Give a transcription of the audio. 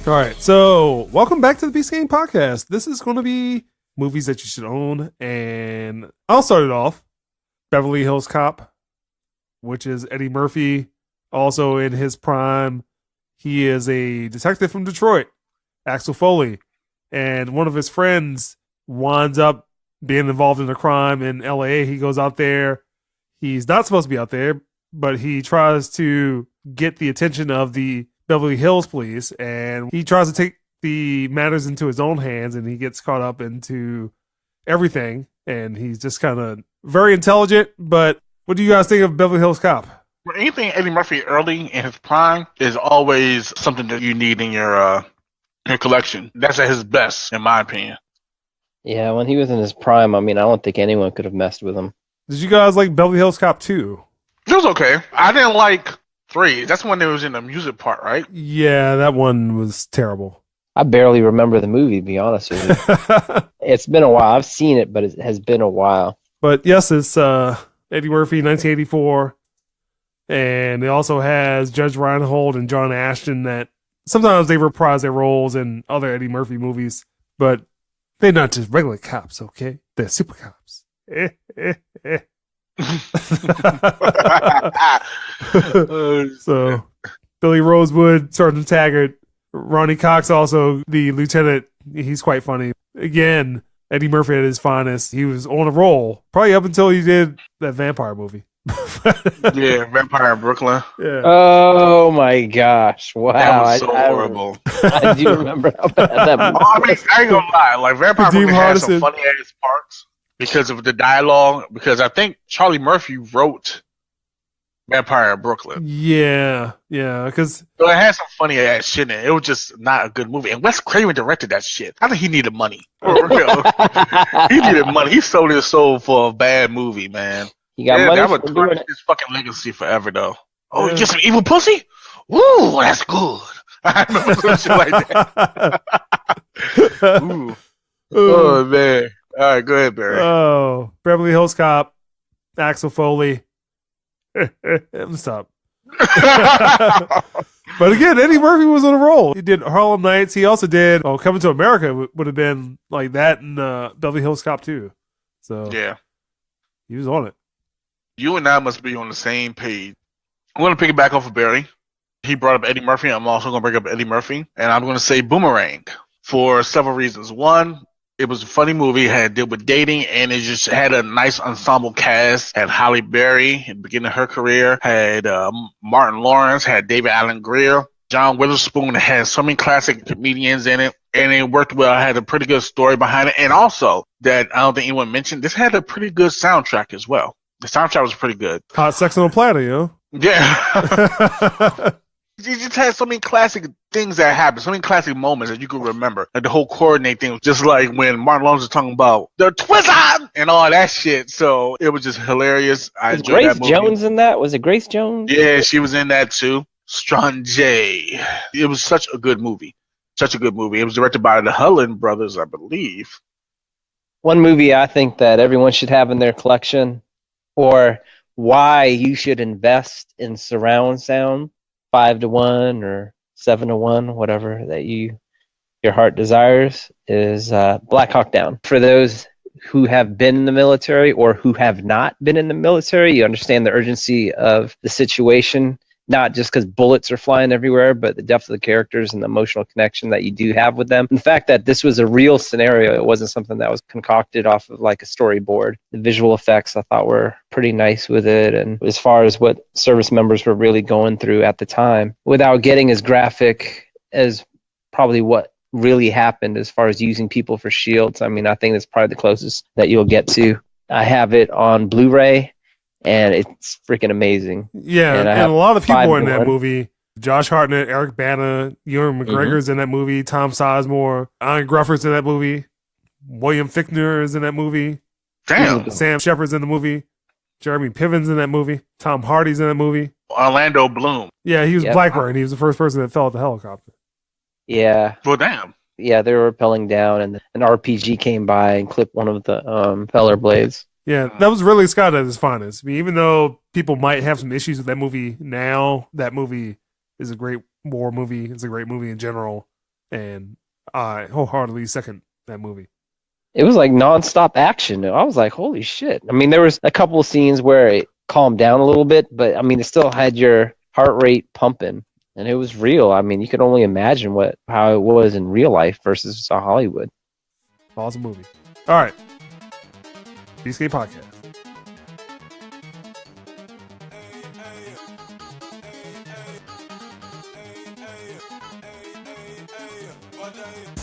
All right, so welcome back to the Beast Game Podcast. This is going to be movies that you should own, and I'll start it off. Beverly Hills Cop, which is Eddie Murphy, also in his prime. He is a detective from Detroit, Axel Foley, and one of his friends winds up being involved in a crime in LA. He goes out there. He's not supposed to be out there, but he tries to get the attention of the Beverly Hills police, and he tries to take the matters into his own hands, and he gets caught up into everything, and he's just kind of very intelligent. But what do you guys think of Beverly Hills Cop? Well, anything Eddie Murphy early in his prime is always something that you need in your collection. That's at his best, in my opinion. Yeah, when he was in his prime, I don't think anyone could have messed with him. Did you guys like Beverly Hills Cop 2? It was okay. I didn't like 3. That's when it was in the music part, right? Yeah, that one was terrible. I barely remember the movie, to be honest with you. It's been a while. I've seen it, but it has been a while. But yes, it's Eddie Murphy, 1984. And it also has Judge Reinhold and John Ashton that sometimes they reprise their roles in other Eddie Murphy movies. But they're not just regular cops, okay? They're super cops. So Billy Rosewood, Sergeant Taggart, Ronnie Cox, also the lieutenant. He's quite funny. Again, Eddie Murphy at his finest. He was on a roll probably up until he did that vampire movie. Yeah, Vampire in Brooklyn. Yeah. Oh my gosh! Wow, that was so horrible. I do remember how bad that movie. I ain't gonna lie. Like Vampire Brooklyn has some funny ass parts because of the dialogue. Because I think Charlie Murphy wrote Vampire in Brooklyn. Yeah. Because so it had some funny ass shit in it. It was just not a good movie. And Wes Craven directed that shit. I think he needed money. For real. He needed money. He sold his soul for a bad movie, man. He got money that would tarnish his fucking legacy forever, though. Oh, you get some evil pussy? Woo, that's good. I remember some shit like that. Ooh. Oh, man. All right, go ahead, Barry. Oh, Beverly Hills Cop, Axel Foley. Stop. But again, Eddie Murphy was on a roll. He did Harlem Nights. He also did Coming to America would have been like that in Beverly Hills Cop 2. So yeah, he was on it. You and I must be on the same page. I'm going to pick it back off of Barry. He brought up Eddie Murphy. I'm also going to bring up Eddie Murphy. And I'm going to say Boomerang for several reasons. One, it was a funny movie. It had to deal with dating, and it just had a nice ensemble cast. Had Halle Berry at the beginning of her career. Had Martin Lawrence. Had David Alan Grier. John Witherspoon. It had so many classic comedians in it. And it worked well. It had a pretty good story behind it. And also, that I don't think anyone mentioned, this had a pretty good soundtrack as well. The soundtrack was pretty good. Hot Sex on a Platter, yo. Yeah. You just had so many classic things that happened, so many classic moments that you could remember. Like the whole coordinate thing was just like when Martin Lawrence was talking about the Twizzler and all that shit. So it was just hilarious. I enjoyed Grace that movie. Jones in that? Was it Grace Jones? Yeah, she was in that too. Strange. It was such a good movie. Such a good movie. It was directed by the Hullen brothers, I believe. One movie I think that everyone should have in their collection, or why you should invest in surround sound, 5-1 or 7-1, whatever that your heart desires, is Black Hawk Down. For those who have been in the military or who have not been in the military, you understand the urgency of the situation, not just because bullets are flying everywhere, but the depth of the characters and the emotional connection that you do have with them. The fact that this was a real scenario, it wasn't something that was concocted off of like a storyboard. The visual effects I thought were pretty nice with it. And as far as what service members were really going through at the time, without getting as graphic as probably what really happened as far as using people for shields. I think that's probably the closest that you'll get to. I have it on Blu-ray. And it's freaking amazing. Yeah, and a lot of people in that movie. Josh Hartnett, Eric Bana, Ewan McGregor's in that movie, Tom Sizemore, Ian Gruffer's in that movie, William Fichtner is in that movie. Damn. Sam Shepard's in the movie. Jeremy Piven's in that movie. Tom Hardy's in that movie. Orlando Bloom. Yeah, he was Blackburn. He was the first person that fell out the helicopter. Yeah. Well, damn. Yeah, they were rappelling down, and an RPG came by and clipped one of the propeller blades. Yeah, that was Ridley Scott at his finest. Even though people might have some issues with that movie now, that movie is a great war movie. It's a great movie in general. and I wholeheartedly second that movie. It was like nonstop action. I was like, holy shit. I mean, there was a couple of scenes where it calmed down a little bit, but I mean, it still had your heart rate pumping, and it was real. I mean, you could only imagine how it was in real life versus Hollywood. Awesome movie. All right. BSK Podcast. What day?